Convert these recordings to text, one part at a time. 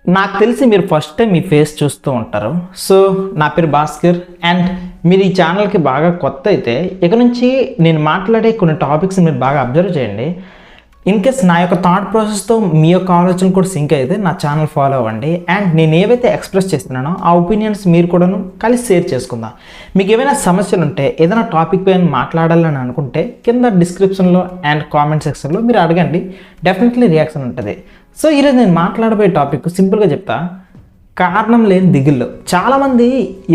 నాకు తెలిసి మీరు ఫస్ట్ టైం మీ ఫేస్ చూస్తూ ఉంటారు. సో నా పేరు భాస్కర్ అండ్ మీరు ఈ ఛానల్కి బాగా కొత్త అయితే ఇక నుంచి నేను మాట్లాడే కొన్ని టాపిక్స్ మీరు బాగా అబ్జర్వ్ చేయండి. ఇన్ కేస్ నా యొక్క థాట్ ప్రాసెస్తో మీ యొక్క ఆలోచన కూడా సింక్ అయితే నా ఛానల్ ఫాలో అవ్వండి. అండ్ నేను ఏవైతే ఎక్స్ప్రెస్ చేస్తున్నానో ఆ ఒపీనియన్స్ మీరు కూడాను కలిసి షేర్ చేసుకుందాం. మీకు ఏమైనా సమస్యలు ఉంటే ఏదైనా టాపిక్ పైన మాట్లాడాలని అనుకుంటే కింద డిస్క్రిప్షన్లో అండ్ కామెంట్ సెక్షన్లో మీరు అడగండి, డెఫినెట్లీ రియాక్షన్ ఉంటుంది. సో ఈరోజు నేను మాట్లాడబోయే టాపిక్ సింపుల్గా చెప్తా, కారణం లేని దిగుళ్ళు. చాలామంది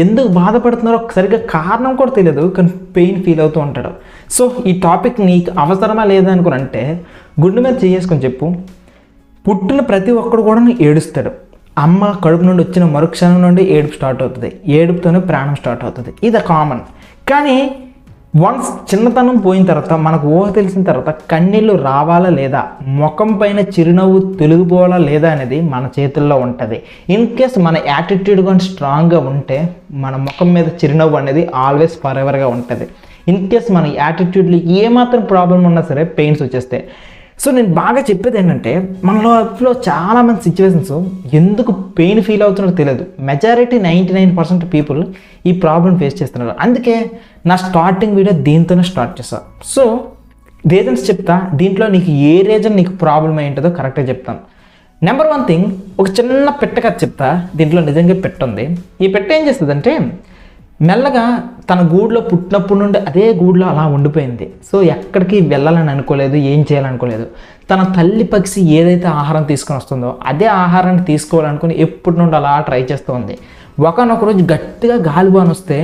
ఎందుకు బాధపడుతున్నారో సరిగ్గా కారణం కూడా తెలియదు, కానీ పెయిన్ ఫీల్ అవుతూ ఉంటాడు. సో ఈ టాపిక్ నీకు అవసరమా లేదా అనుకుని అంటే గుండె మీద చేసుకొని చెప్పు. పుట్టిన ప్రతి ఒక్కడు కూడా ఏడుస్తాడు. అమ్మ కడుపు నుండి వచ్చిన మరుక్షణం నుండి ఏడుపు స్టార్ట్ అవుతుంది, ఏడుపుతోనే ప్రాణం స్టార్ట్ అవుతుంది. ఇది కామన్. కానీ వన్స్ చిన్నతనం పోయిన తర్వాత మనకు ఊహ తెలిసిన తర్వాత కన్నీళ్ళు రావాలా లేదా, ముఖం పైన చిరునవ్వు తొలగిపోవాలా లేదా అనేది మన చేతుల్లో ఉంటుంది. ఇన్ కేస్ మన యాటిట్యూడ్ కానీ స్ట్రాంగ్గా ఉంటే మన ముఖం మీద చిరునవ్వు అనేది ఆల్వేస్ ఫర్ ఎవర్గా ఉంటుంది. ఇన్ కేస్ మన యాటిట్యూడ్లో ఏమాత్రం ప్రాబ్లం ఉన్నా సరే పెయిన్స్ వచ్చేస్తాయి. సో నేను బాగా చెప్పేది ఏంటంటే, మనలో చాలామంది సిచ్యువేషన్స్ ఎందుకు పెయిన్ ఫీల్ అవుతున్నారో తెలియదు. మెజారిటీ 99% పీపుల్ ఈ ప్రాబ్లం ఫేస్ చేస్తున్నారు. అందుకే నా స్టార్టింగ్ వీడియో దీంతోనే స్టార్ట్ చేస్తాను. సో రీజన్స్ చెప్తా, దీంట్లో నీకు ఏ రీజన్ నీకు ప్రాబ్లం ఏంటో కరెక్ట్గా చెప్తాను. నెంబర్ 1 థింగ్, ఒక చిన్న పెట్ట కథ చెప్తా. దీంట్లో నిజంగా పెట్ట ఉంది. ఈ పెట్ట ఏం చేస్తుందంటే, మెల్లగా తన గూడులో పుట్టినప్పటి నుండి అదే గూడులో అలా ఉండిపోయింది. సో ఎక్కడికి వెళ్ళాలని అనుకోలేదు, ఏం చేయాలనుకోలేదు. తన తల్లి పక్షి ఏదైతే ఆహారం తీసుకొని వస్తుందో అదే ఆహారాన్ని తీసుకోవాలనుకుని ఎప్పటి నుండి అలా ట్రై చేస్తూ ఉంది. ఒకనొక రోజు గట్టిగా గాలిబాన్ వస్తే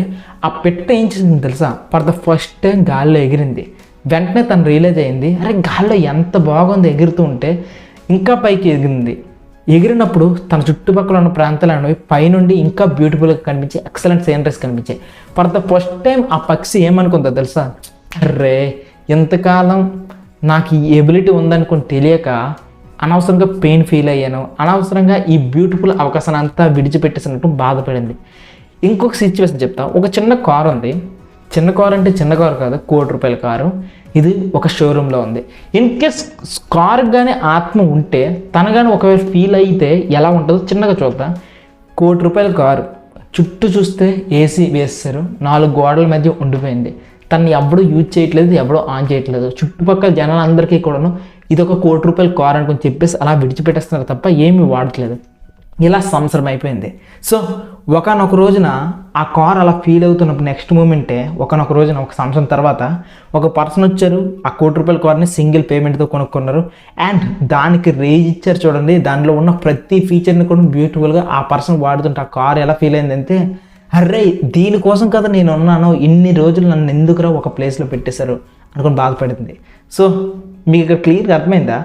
ఆ పెట్ట ఏం చేసింది తెలుసా, ఫర్ ద ఫస్ట్ టైం గాలిలో ఎగిరింది. వెంటనే తను రియలైజ్ అయింది, అరే గాలిలో ఎంత బాగుంది ఎగురుతూ ఉంటే, ఇంకా పైకి ఎగిరింది. ఎగిరినప్పుడు తన చుట్టుపక్కల ఉన్న ప్రాంతాలను పైనుండి ఇంకా బ్యూటిఫుల్గా కనిపించి ఎక్సలెంట్ సీనరీస్ కనిపించాయి. ఫర్ ద ఫస్ట్ టైం ఆ పక్షి ఏమనుకుందో తెలుసా, అర్రే ఎంతకాలం నాకు ఈ ఎబిలిటీ ఉందనుకుని తెలియక అనవసరంగా పెయిన్ ఫీల్ అయ్యాను, అనవసరంగా ఈ బ్యూటిఫుల్ అవకాశాన్ని అంతా విడిచిపెట్టేసినట్టు బాధపడింది. ఇంకొక సిచ్యువేషన్ చెప్తా. ఒక చిన్న కారు ఉంది. చిన్న కారు అంటే చిన్న కారు కాదు, ₹1,00,00,000 కారు. ఇది ఒక షోరూంలో ఉంది. ఇన్ కేస్ కారుకి కానీ ఆత్మ ఉంటే తను కానీ ఒకవేళ ఫీల్ అయితే ఎలా ఉంటుందో చిన్నగా చూద్దాం. ₹1,00,00,000 కారు, చుట్టూ చూస్తే ఏసీ వేస్తారు, 4 గోడల మధ్య ఉండిపోయింది. తను ఎవడూ యూజ్ చేయట్లేదు, ఎవడో ఆన్ చేయట్లేదు. చుట్టుపక్కల జనాలందరికీ కూడాను ఇది ఒక ₹1,00,00,000 కారు అనుకుని చెప్పేసి అలా విడిచిపెట్టేస్తున్నారు తప్ప ఏమీ వాడట్లేదు. ఇలా సంవత్సరం అయిపోయింది. సో ఒకనొక రోజున ఆ కార్ అలా ఫీల్ అవుతున్నప్పుడు నెక్స్ట్ మూమెంటే ఒకనొక రోజున ఒక సంవత్సరం తర్వాత ఒక పర్సన్ వచ్చారు, ఆ ₹1,00,00,000 కార్ని సింగిల్ పేమెంట్తో కొనుక్కున్నారు. అండ్ దానికి రేజ్ ఇచ్చారు చూడండి. దానిలో ఉన్న ప్రతి ఫీచర్ని కూడా బ్యూటిఫుల్గా ఆ పర్సన్ వాడుతుంటే ఆ కార్ ఎలా ఫీల్ అయిందంటే, అర్రే దీనికోసం కదా నేను ఉన్నాను, ఇన్ని రోజులు నన్ను ఎందుకురా ఒక ప్లేస్లో పెట్టేశారు అనుకుని బాధపడింది. సో మీకు ఇక్కడ క్లియర్గా అర్థమైందా,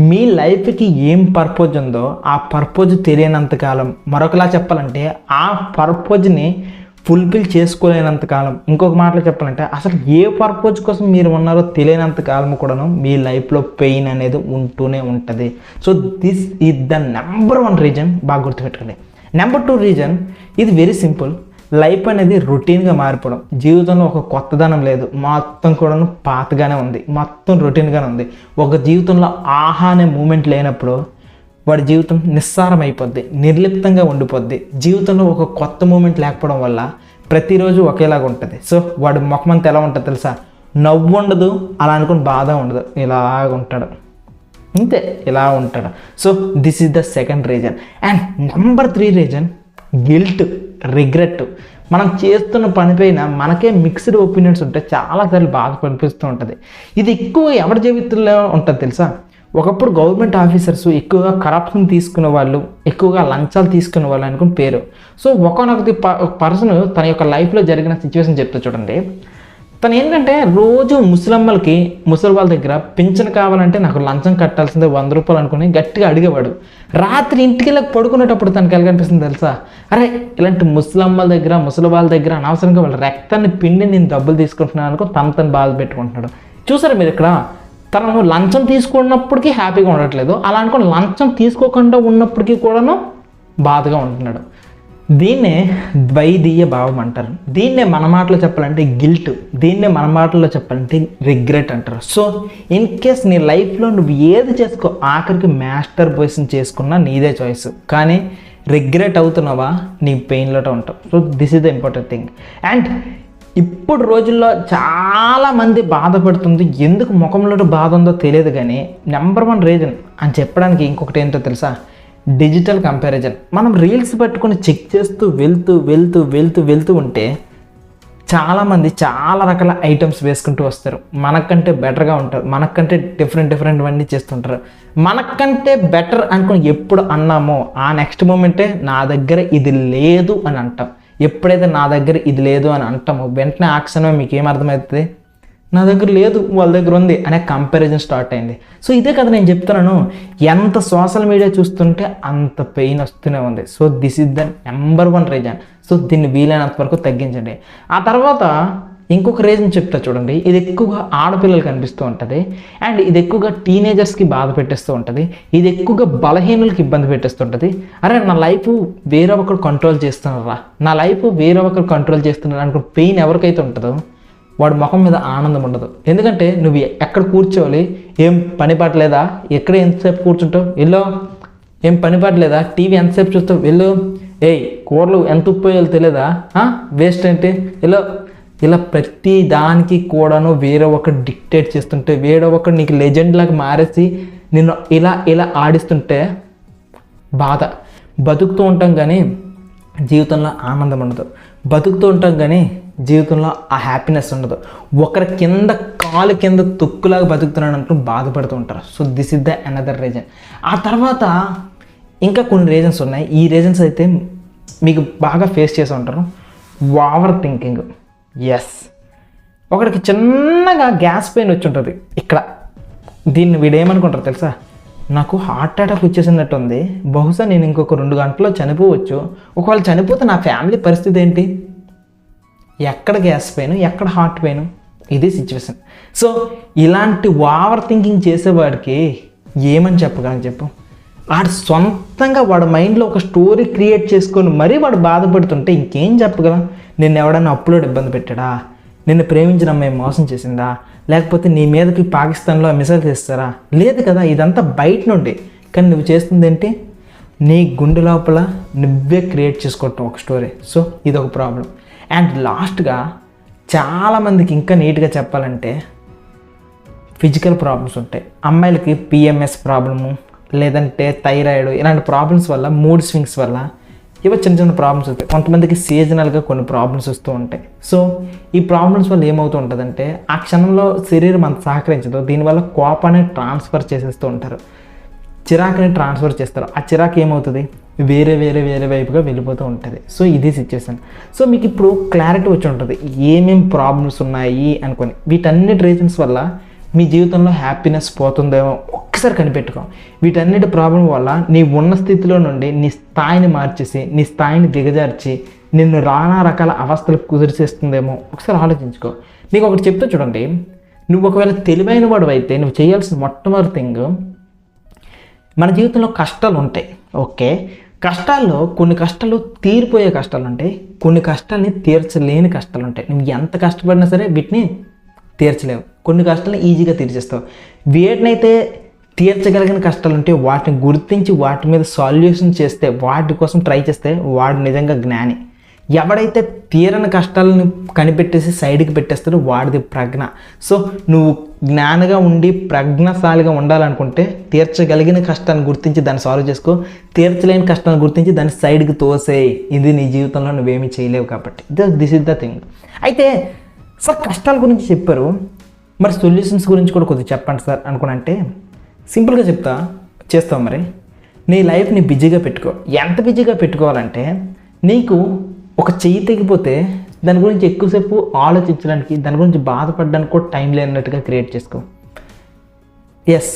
మీ లైఫ్కి ఏం పర్పస్ ఉందో ఆ పర్పస్ తెలియనంతకాలం, మరొకలా చెప్పాలంటే ఆ పర్పస్ని ఫుల్ఫిల్ చేసుకోలేనంతకాలం, ఇంకొక మాటలో చెప్పాలంటే అసలు ఏ పర్పస్ కోసం మీరు ఉన్నారో తెలియనంతకాలం కూడాను మీ లైఫ్లో పెయిన్ అనేది ఉంటూనే ఉంటుంది. So this is the number 1 reason. బాగా గుర్తుపెట్టుకోండి. నెంబర్ 2 రీజన్, ఇది వెరీ సింపుల్. లైఫ్ అనేది రొటీన్గా మారిపోవడం. జీవితంలో ఒక కొత్తదనం లేదు, మొత్తం కూడా పాతగానే ఉంది, మొత్తం రొటీన్గానే ఉంది. ఒక జీవితంలో ఆహా అనే మూమెంట్ లేనప్పుడు వాడి జీవితం నిస్సారం అయిపోద్ది, నిర్లిప్తంగా ఉండిపోద్ది. జీవితంలో ఒక కొత్త మూమెంట్ లేకపోవడం వల్ల ప్రతిరోజు ఒకేలాగా ఉంటుంది. సో వాడి ముఖమంతా ఎలా ఉంటుంది తెలుసా, నవ్వు ఉండదు, అలా అనుకుని బాధ ఉండదు, ఇలాగ ఉంటాడు, అంతే ఇలా ఉంటాడు. So this is the second reason. And number 3 reason, guilt, regret. మనం చేస్తున్న పనిపైన మనకే మిక్స్డ్ ఒపీనియన్స్ ఉంటే చాలాసార్లు బాధ అనిపిస్తూ ఉంటుంది. ఇది ఎక్కువ ఎవరి జీవితంలో ఉంటుంది తెలుసా, ఒకప్పుడు గవర్నమెంట్ ఆఫీసర్స్ ఎక్కువగా కరప్షన్ తీసుకునే వాళ్ళు, ఎక్కువగా లంచాలు తీసుకునే వాళ్ళు అనుకుని పేరు. సో ఒకనొక పర్సన్ తన యొక్క లైఫ్లో జరిగిన సిచ్యువేషన్ చెప్తా చూడండి. తను ఏంటంటే రోజు ముసలి వాళ్ళ దగ్గర పింఛన్ కావాలంటే నాకు లంచం కట్టాల్సిందే ₹100 అనుకుని గట్టిగా అడిగేవాడు. రాత్రి ఇంటికి వెళ్ళి పడుకునేటప్పుడు తనకి ఎలా కనిపిస్తుంది తెలుసా, అరే ఇలాంటి ముసలి వాళ్ళ దగ్గర అనవసరంగా వాళ్ళ రక్తాన్ని పిండి నేను డబ్బులు తీసుకుంటున్నాను అనుకో తను బాధ పెట్టుకుంటున్నాడు. చూసారా మీరు ఇక్కడ, తను లంచం తీసుకున్నప్పటికీ హ్యాపీగా ఉండట్లేదు, అలా అనుకుని లంచం తీసుకోకుండా ఉన్నప్పటికీ కూడాను బాధగా ఉంటున్నాడు. దీన్నే ద్వైధీయ భావం అంటారు. దీన్నే మన మాటలో చెప్పాలంటే గిల్ట్, దీన్నే మన మాటల్లో చెప్పాలంటే రిగ్రెట్ అంటారు. సో ఇన్ కేస్ నీ లైఫ్లో నువ్వు ఏది చేసుకో, ఆఖరికి మాస్టర్ పొజిషన్ చేసుకున్నా నీదే చాయిస్, కానీ రిగ్రెట్ అవుతున్నావా నీ పెయిన్లోనే ఉంటావు. So this is the important thing. And ఇప్పుడు రోజుల్లో చాలామంది బాధపడుతుంది, ఎందుకు ముఖంలో బాధ ఉందో తెలియదు, కానీ నెంబర్ 1 రీజన్ అని చెప్పడానికి ఇంకొకటి ఏంటో తెలుసా? Digital comparison. మనం రీల్స్ పట్టుకొని చెక్ చేస్తూ వెళ్తూ ఉంటే చాలామంది చాలా రకాల ఐటమ్స్ వేసుకుంటూ వస్తారు. మనకంటే బెటర్గా ఉంటారు, మనకంటే డిఫరెంట్వన్నీ చేస్తుంటారు. మనకంటే బెటర్ అనుకుని ఎప్పుడు అన్నామో ఆ నెక్స్ట్ మూమెంటే నా దగ్గర ఇది లేదు అని అంటాం. ఎప్పుడైతే నా దగ్గర ఇది లేదు అని అంటామో వెంటనే ఆ క్షణమే మీకు ఏమర్థమవుతుంది? నా దగ్గర లేదు, వాళ్ళ దగ్గర ఉంది అనే కంపారిజన్ స్టార్ట్ అయింది. సో ఇదే కదా నేను చెప్తున్నాను, ఎంత సోషల్ మీడియా చూస్తుంటే అంత పెయిన్ వస్తూనే ఉంది. So this is the number 1 reason. So దీన్ని వీలైనంత వరకు తగ్గించండి. ఆ తర్వాత ఇంకొక రీజన్ చెప్తా చూడండి. ఇది ఎక్కువగా ఆడపిల్లలకు కనిపిస్తూ ఉంటుంది, అండ్ ఇది ఎక్కువగా టీనేజర్స్కి బాధ పెట్టేస్తూ ఉంటుంది, ఇది ఎక్కువగా బలహీనులకి ఇబ్బంది పెట్టేస్తుంటుంది. అరే నా లైఫ్ వేరే ఒకరు కంట్రోల్ చేస్తున్నారా, నా లైఫ్ వేరే ఒకరు కంట్రోల్ చేస్తున్నారు అనుకో పెయిన్ ఎవరికైతే ఉంటుందో వాడి ముఖం మీద ఆనందం ఉండదు. ఎందుకంటే నువ్వు ఎక్కడ కూర్చోవాలి, ఏం పని పట్టలేదా, ఎక్కడ ఎంతసేపు కూర్చుంటావు, వెళ్ళు, ఏం పని పట్టలేదా, టీవీ ఎంతసేపు చూస్తావు, వెళ్ళు, ఏయ్ కూరలు ఎంత ఉప్పు వేయాలో తెలియదా, వేస్ట్ ఏంటి, వెళ్ళు. ఇలా ప్రతి దానికి కూడాను వేరే ఒకరు డిక్టేట్ చేస్తుంటే, వేరే ఒకరు నీకు లెజెండ్ లాగా మారేసి నిన్ను ఇలా ఆడిస్తుంటే బాధ. బతుకుతూ ఉంటాం కానీ జీవితంలో ఆనందం ఉండదు, బతుకుతూ ఉంటాం కానీ జీవితంలో ఆ హ్యాపీనెస్ ఉండదు. ఒకరి కాలు కింద తొక్కులాగా బతుకుతున్నాడు అనుకుని బాధపడుతూ ఉంటారు. So this is the another reason. ఆ తర్వాత ఇంకా కొన్ని రీజన్స్ ఉన్నాయి. ఈ రీజన్స్ అయితే మీకు బాగా ఫేస్ చేసి ఉంటారు. Over thinking. ఎస్, ఒకడికి చిన్నగా గ్యాస్ పెయిన్ వచ్చి ఉంటుంది ఇక్కడ. దీన్ని వీడేమనుకుంటారు తెలుసా? నాకు హార్ట్ అటాక్ వచ్చేసినట్టు ఉంది, బహుశా నేను ఇంకొక 2 గంటల్లో చనిపోవచ్చు. ఒకవేళ చనిపోతే నా ఫ్యామిలీ పరిస్థితి ఏంటి? ఎక్కడ గ్యాస్ పెయిన్, ఎక్కడ హార్ట్ పెయిన్, ఇది సిచ్యువేషన్. సో ఇలాంటి ఓవర్ థింకింగ్ చేసేవాడికి ఏమని చెప్పగలను చెప్పు? వాడు సొంతంగా వాడు మైండ్లో ఒక స్టోరీ క్రియేట్ చేసుకొని మరీ వాడు బాధపడుతుంటే ఇంకేం చెప్పగలం? నిన్ను ఎవడన్నా అప్లోడ్ ఇబ్బంది పెట్టాడా, నిన్ను ప్రేమించిన అమ్మాయి మోసం చేసిందా, లేకపోతే నీ మీదకి పాకిస్తాన్లో మిసైల్ చేస్తారా? లేదు కదా, ఇదంతా బయట నుండి. కానీ నువ్వు చేస్తుంది ఏంటి? నీ గుండె లోపల నువ్వే క్రియేట్ చేసుకోవటం ఒక స్టోరీ. సో ఇది ఒక ప్రాబ్లం. అండ్ లాస్ట్గా చాలామందికి ఇంకా నీట్గా చెప్పాలంటే ఫిజికల్ ప్రాబ్లమ్స్ ఉంటాయి. అమ్మాయిలకి PMS ప్రాబ్లము, లేదంటే థైరాయిడ్, ఇలాంటి ప్రాబ్లమ్స్ వల్ల, మూడ్ స్వింగ్స్ వల్ల ఇవి చిన్న ప్రాబ్లమ్స్ వస్తాయి. కొంతమందికి సీజనల్గా కొన్ని ప్రాబ్లమ్స్ వస్తూ ఉంటాయి. సో ఈ ప్రాబ్లమ్స్ వల్ల ఏమవుతూ ఉంటుందంటే ఆ క్షణంలో శరీరం అంత సహకరించదు. దీనివల్ల కోపాన్ని ట్రాన్స్ఫర్ చేసేస్తూ ఉంటారు, చిరాకుని ట్రాన్స్ఫర్ చేస్తారు. ఆ చిరాకు ఏమవుతుంది? వేరే వైపుగా వెళ్ళిపోతూ ఉంటుంది. సో ఇది సిచ్యువేషన్. సో మీకు ఇప్పుడు క్లారిటీ వచ్చి ఉంటుంది ఏమేమి ప్రాబ్లమ్స్ ఉన్నాయి అనుకొని. వీటన్నిటి రీజన్స్ వల్ల మీ జీవితంలో హ్యాపీనెస్ పోతుందేమో ఒక్కసారి కనిపెట్టుకో. వీటన్నిటి ప్రాబ్లం వల్ల నీ ఉన్న స్థితిలో నుండి నీ స్థాయిని మార్చేసి, నీ స్థాయిని దిగజార్చి నిన్ను నానా రకాల అవస్థలకు కుదిరిసేస్తుందేమో ఒకసారి ఆలోచించుకో. నీకు ఒకటి చెప్తే చూడండి, నువ్వు ఒకవేళ తెలివైన వాడు అయితే నువ్వు చేయాల్సిన మొట్టమొదటి థింగ్, మన జీవితంలో కష్టాలు ఉంటాయి. ఓకే, కష్టాల్లో కొన్ని కష్టాలు తీరిపోయే కష్టాలు ఉంటాయి, కొన్ని కష్టాలని తీర్చలేని కష్టాలు ఉంటాయి. నువ్వు ఎంత కష్టపడినా సరే వీటిని తీర్చలేవు. కొన్ని కష్టాలను ఈజీగా తీర్చేస్తావు. వేటినైతే తీర్చగలిగిన కష్టాలు ఉంటే వాటిని గుర్తించి వాటి మీద సాల్యూషన్ చేస్తే, వాటి కోసం ట్రై చేస్తే వాడు నిజంగా జ్ఞాని. ఎవడైతే తీరని కష్టాలను కనిపెట్టేసి సైడ్కి పెట్టేస్తాడో వాడిది ప్రజ్ఞ. సో నువ్వు జ్ఞానిగా ఉండి ప్రజ్ఞశాలిగా ఉండాలనుకుంటే తీర్చగలిగిన కష్టాన్ని గుర్తించి దాన్ని సాల్వ్ చేసుకో, తీర్చలేని కష్టాన్ని గుర్తించి దాన్ని సైడ్కి తోసేయి. ఇది నీ జీవితంలో నువ్వేమీ చేయలేవు కాబట్టి దిస్ ఇస్ ద థింగ్. అయితే సార్ కష్టాల గురించి చెప్పారు, మరి సొల్యూషన్స్ గురించి కూడా కొద్దిగా చెప్పండి సార్ అనుకున్నంటే సింపుల్గా చేస్తావు. మరి నీ లైఫ్ని బిజీగా పెట్టుకో. ఎంత బిజీగా పెట్టుకోవాలంటే నీకు ఒక చెయ్యి తెగిపోతే దాని గురించి ఎక్కువసేపు ఆలోచించడానికి, దాని గురించి బాధపడడానికి కూడా టైం లేనట్టుగా క్రియేట్ చేసుకో. ఎస్,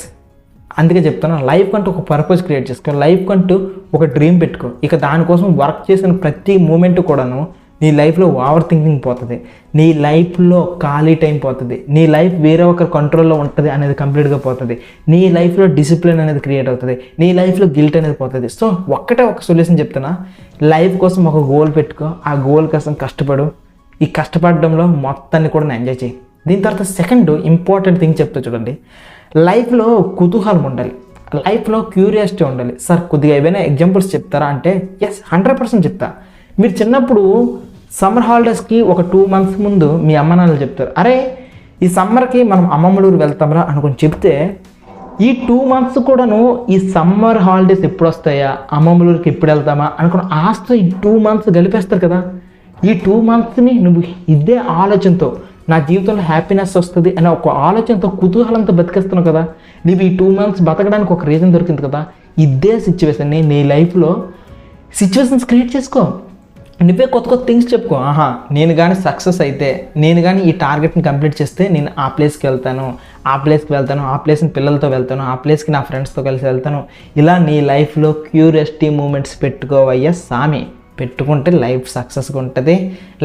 అందుకే చెప్తాను, లైఫ్ కంటూ ఒక పర్పస్ క్రియేట్ చేసుకో, లైఫ్ కంటూ ఒక డ్రీమ్ పెట్టుకో. ఇక దానికోసం వర్క్ చేసిన ప్రతి మూమెంట్ కూడాను నీ లైఫ్లో ఓవర్ థింకింగ్ పోతుంది, నీ లైఫ్లో ఖాళీ టైం పోతుంది, నీ లైఫ్ వేరే ఒకరి కంట్రోల్లో ఉంటుంది అనేది కంప్లీట్గా పోతుంది, నీ లైఫ్లో డిసిప్లిన్ అనేది క్రియేట్ అవుతుంది, నీ లైఫ్లో గిల్ట్ అనేది పోతుంది. సో ఒక్కటే ఒక సొల్యూషన్ చెప్తున్నా, లైఫ్ కోసం ఒక గోల్ పెట్టుకో, ఆ గోల్ కోసం కష్టపడు. ఈ కష్టపడడంలో మొత్తాన్ని కూడా నేను ఎంజాయ్ చేయి. దీని తర్వాత సెకండ్ ఇంపార్టెంట్ థింగ్ చెప్తా చూడండి, లైఫ్లో కుతూహలం ఉండాలి, లైఫ్లో క్యూరియాసిటీ ఉండాలి. సార్ కొద్దిగా ఏవైనా ఎగ్జాంపుల్స్ చెప్తారా అంటే ఎస్, 100% చెప్తా. మీరు చిన్నప్పుడు సమ్మర్ హాలిడేస్కి ఒక 2 months ముందు మీ అమ్మ నాన్నలు చెప్తారు, అరే ఈ సమ్మర్కి మనం అమ్మమ్మలూరు వెళ్తామరా అనుకుని చెప్తే, ఈ 2 months కూడాను ఈ సమ్మర్ హాలిడేస్ ఎప్పుడు వస్తాయా, అమ్మమ్మలూరుకి ఎప్పుడు వెళ్తామా అనుకుని ఆస్తో ఈ 2 months గడిపేస్తారు కదా. ఈ 2 monthsని నువ్వు ఇదే ఆలోచనతో నా జీవితంలో హ్యాపీనెస్ వస్తుంది అనే ఒక ఆలోచనతో కుతూహలంతో బతికేస్తున్నావు కదా. నువ్వు ఈ 2 months బతకడానికి ఒక రీజన్ దొరికింది కదా. ఇదే సిచ్యువేషన్ని నీ లైఫ్లో సిచ్యువేషన్స్ క్రియేట్ చేసుకో. నువ్వే కొత్త కొత్త థింగ్స్ చెప్పుకో. నేను కానీ సక్సెస్ అయితే, నేను కానీ ఈ టార్గెట్ని కంప్లీట్ చేస్తే నేను ఆ ప్లేస్కి వెళ్తాను, ఆ ప్లేస్కి వెళ్తాను, ఆ ప్లేస్ని పిల్లలతో వెళ్తాను, ఆ ప్లేస్కి నా ఫ్రెండ్స్తో కలిసి వెళ్తాను. ఇలా నీ లైఫ్లో క్యూరియాసిటీ మూమెంట్స్ పెట్టుకోవయ్యా సామి. పెట్టుకుంటే లైఫ్ సక్సెస్గా ఉంటుంది,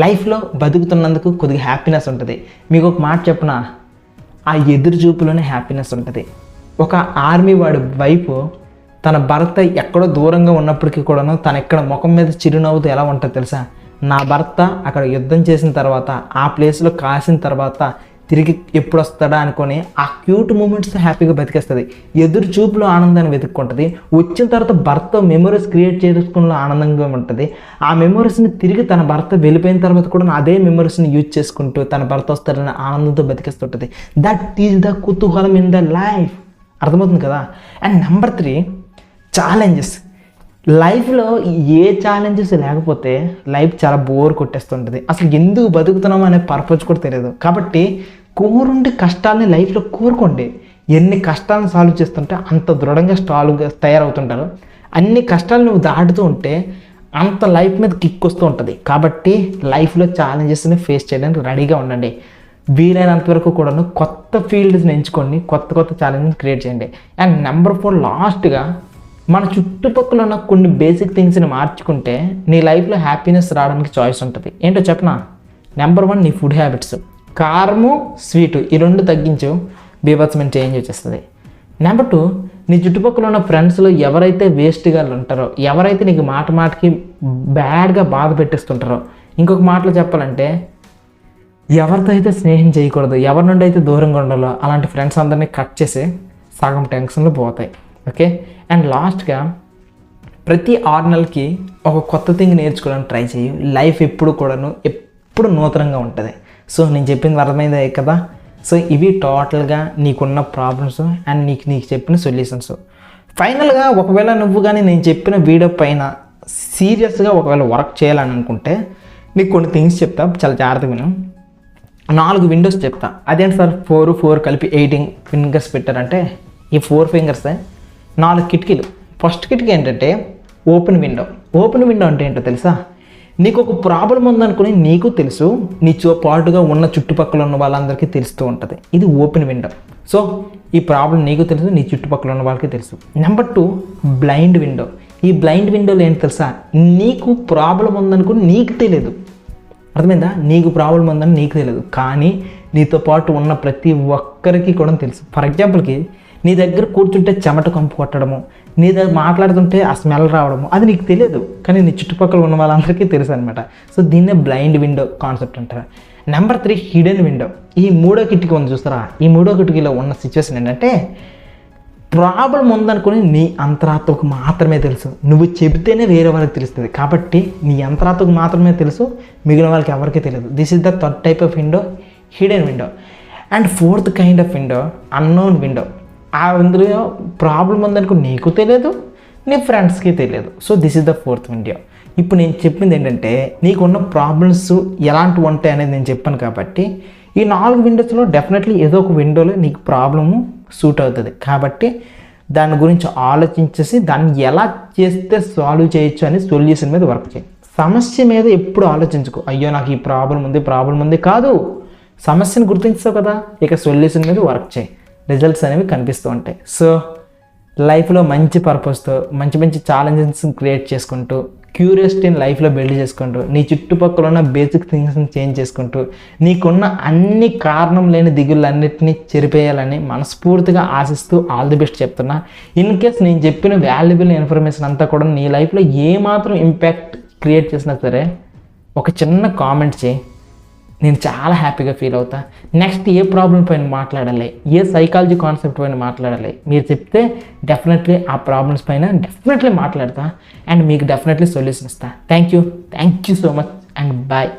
లైఫ్లో బతుకుతున్నందుకు కొద్దిగా హ్యాపీనెస్ ఉంటుంది. మీకు ఒక మాట చెప్పనా, ఆ ఎదురు చూపులోనే హ్యాపీనెస్ ఉంటుంది. ఒక ఆర్మీ వాడి వైఫ్ తన భర్త ఎక్కడో దూరంగా ఉన్నప్పటికీ కూడాను తన ఎక్కడ ముఖం మీద చిరునవ్వుతో ఎలా ఉంటుంది తెలుసా, నా భర్త అక్కడ యుద్ధం చేసిన తర్వాత ఆ ప్లేస్లో కాసిన తర్వాత తిరిగి ఎప్పుడు వస్తాడా అనుకొని ఆ క్యూట్ మూమెంట్స్ హ్యాపీగా బతికేస్తుంది. ఎదురు చూపులో ఆనందాన్ని వెతుక్కుంటుంది. వచ్చిన తర్వాత భర్త మెమరీస్ క్రియేట్ చేసుకున్న ఆనందంగా ఉంటుంది. ఆ మెమరీస్ని తిరిగి తన భర్త వెళ్ళిపోయిన తర్వాత కూడా అదే మెమరీస్ని యూజ్ చేసుకుంటూ తన భర్త వస్తాడని ఆనందంతో బతికేస్తుంటుంది. దట్ ఈజ్ ద కుతూహలం ఇన్ ద లైఫ్. అర్థమవుతుంది కదా. And number 3, challenges. లైఫ్లో ఏ ఛాలెంజెస్ లేకపోతే లైఫ్ చాలా బోర్ కొట్టేస్తుంటుంది. అసలు ఎందుకు బతుకుతున్నామో అనే పర్పస్ కూడా తెలియదు. కాబట్టి కోరుండి కష్టాలని లైఫ్లో కోరుకోండి. ఎన్ని కష్టాలను సాల్వ్ చేస్తుంటే అంత దృఢంగా తయారవుతుంటారు. అన్ని కష్టాలు నువ్వు దాటుతూ ఉంటే అంత లైఫ్ మీద కిక్ వస్తూ ఉంటుంది. కాబట్టి లైఫ్లో ఛాలెంజెస్ని ఫేస్ చేయడానికి రెడీగా ఉండండి. వీలైనంత వరకు కూడాను కొత్త ఫీల్డ్స్ని ఎంచుకోండి, కొత్త కొత్త ఛాలెంజెస్ క్రియేట్ చేయండి. అండ్ నెంబర్ 4, లాస్ట్గా మన చుట్టుపక్కల ఉన్న కొన్ని బేసిక్ థింగ్స్ని మార్చుకుంటే నీ లైఫ్లో హ్యాపీనెస్ రావడానికి చాయిస్ ఉంటుంది. ఏంటో చెప్పనా, నెంబర్ 1 నీ ఫుడ్ హ్యాబిట్స్. కారము స్వీటు ఈ 2 తగ్గించు, బీభత్సమైన చేంజ్ వచ్చేస్తుంది. నెంబర్ 2, నీ చుట్టుపక్కల ఉన్న ఫ్రెండ్స్లో ఎవరైతే వేస్ట్గా ఉంటారో, ఎవరైతే నీకు మాటకి బ్యాడ్గా బాధ పెట్టిస్తుంటారో, ఇంకొక మాటలో చెప్పాలంటే ఎవరితో అయితే స్నేహం చేయకూడదు, ఎవరి నుండి అయితే దూరంగా ఉండాలో అలాంటి ఫ్రెండ్స్ అందరినీ కట్ చేసి సగం టెన్షన్లు పోతాయి. ఓకే. అండ్ లాస్ట్గా ప్రతి 6 నెలలకి ఒక కొత్త థింగ్ నేర్చుకోవడానికి ట్రై చేయి. లైఫ్ ఎప్పుడు నూతనంగా ఉంటుంది. సో నేను చెప్పింది అర్థమైందే కదా. సో ఇవి టోటల్గా నీకున్న ప్రాబ్లమ్స్ అండ్ నీకు చెప్పిన సొల్యూషన్స్. ఫైనల్గా ఒకవేళ నువ్వు కానీ నేను చెప్పిన వీడియో పైన సీరియస్గా ఒకవేళ వర్క్ చేయాలని అనుకుంటే నీకు కొన్ని థింగ్స్ చెప్తా, చాలా జాగ్రత్తగా విను. 4 విండోస్ చెప్తా. అదేంటి సార్ 4 కలిపి 18 ఫింగర్స్ పెట్టారంటే ఈ 4 ఫింగర్సే 4 కిటికీలు. ఫస్ట్ కిటికీ ఏంటంటే ఓపెన్ విండో. ఓపెన్ విండో అంటే ఏంటో తెలుసా, నీకు ఒక ప్రాబ్లం ఉందనుకుని నీకు తెలుసు, నీతో పాటుగా ఉన్న చుట్టుపక్కల ఉన్న వాళ్ళందరికీ తెలుస్తూ ఉంటుంది. ఇది ఓపెన్ విండో. సో ఈ ప్రాబ్లం నీకు తెలుసు, నీ చుట్టుపక్కల ఉన్న వాళ్ళకి తెలుసు. Number 2 blind window. ఈ బ్లైండ్ విండోలో ఏంటి తెలుసా, నీకు ప్రాబ్లం ఉందనుకుని నీకు తెలియదు. అర్థమైందా, నీకు ప్రాబ్లం ఉందని నీకు తెలియదు, కానీ నీతో పాటు ఉన్న ప్రతి ఒక్కరికి కూడా తెలుసు. ఫర్ ఎగ్జాంపుల్కి నీ దగ్గర కూర్చుంటే చెమట కంపు కొట్టడము, నీ దగ్గర మాట్లాడుతుంటే ఆ స్మెల్ రావడము అది నీకు తెలియదు, కానీ నీ చుట్టుపక్కల ఉన్న వాళ్ళందరికీ తెలుసు అనమాట. సో దీన్నే బ్లైండ్ విండో కాన్సెప్ట్ అంటారు. Number 3 hidden window. ఈ 3వ కిటికీ ఉంది చూస్తారా, ఈ 3వ కిటికీలో ఉన్న సిచ్యువేషన్ ఏంటంటే ప్రాబ్లం ఉందనుకుని నీ అంతరాత్మకు మాత్రమే తెలుసు. నువ్వు చెబితేనే వేరే వాళ్ళకి తెలుస్తుంది. కాబట్టి నీ అంతరాత్మకు మాత్రమే తెలుసు, మిగిలిన వాళ్ళకి ఎవరికీ తెలియదు. This is the 3rd type of window, hidden window. And 4th kind of window, unknown window. అందులో ప్రాబ్లం ఉందనుకో నీకు తెలియదు, నీ ఫ్రెండ్స్కి తెలియదు. So this is the 4th window. ఇప్పుడు నేను చెప్పింది ఏంటంటే నీకున్న ప్రాబ్లమ్స్ ఎలాంటివి ఉంటాయి అనేది నేను చెప్పాను. కాబట్టి ఈ 4 విండోస్లో డెఫినెట్లీ ఏదో ఒక విండోలో నీకు ప్రాబ్లము సూట్ అవుతుంది. కాబట్టి దాని గురించి ఆలోచించేసి దాన్ని ఎలా చేస్తే సాల్వ్ చేయొచ్చు అని సొల్యూషన్ మీద వర్క్ చేయి. సమస్య మీద ఎప్పుడు ఆలోచించుకో, అయ్యో నాకు ఈ ప్రాబ్లం ఉంది కాదు. సమస్యను గుర్తించావు కదా, ఇక సొల్యూషన్ మీద వర్క్ చేయి, రిజల్ట్స్ అనేవి కనిపిస్తూ ఉంటాయి. సో లైఫ్లో మంచి పర్పస్తో మంచి ఛాలెంజెస్ క్రియేట్ చేసుకుంటూ క్యూరియాసిటీని లైఫ్లో బిల్డ్ చేసుకుంటూ నీ చుట్టుపక్కల ఉన్న బేసిక్ థింగ్స్ని చేంజ్ చేసుకుంటూ నీకున్న అన్ని కారణం లేని దిగుళ్ళన్నిటినీ చెరిపేయాలని మనస్ఫూర్తిగా ఆశిస్తూ ఆల్ ది బెస్ట్ చెప్తున్నా. ఇన్ కేస్ నేను చెప్పిన వాల్యుబుల్ ఇన్ఫర్మేషన్ అంతా కూడా నీ లైఫ్లో ఏమాత్రం ఇంపాక్ట్ క్రియేట్ చేసినా సరే ఒక చిన్న కామెంట్ చేయి, నేను చాలా హ్యాపీగా ఫీల్ అవుతా. నెక్స్ట్ ఏ ప్రాబ్లం పైన మాట్లాడాలి, ఏ సైకాలజీ కాన్సెప్ట్ పైన మాట్లాడాలి మీరు చెప్తే డెఫినెట్లీ ఆ ప్రాబ్లమ్స్ పైన డెఫినెట్లీ మాట్లాడతా అండ్ మీకు డెఫినెట్లీ సొల్యూషన్ ఇస్తా. Thank you so much and bye.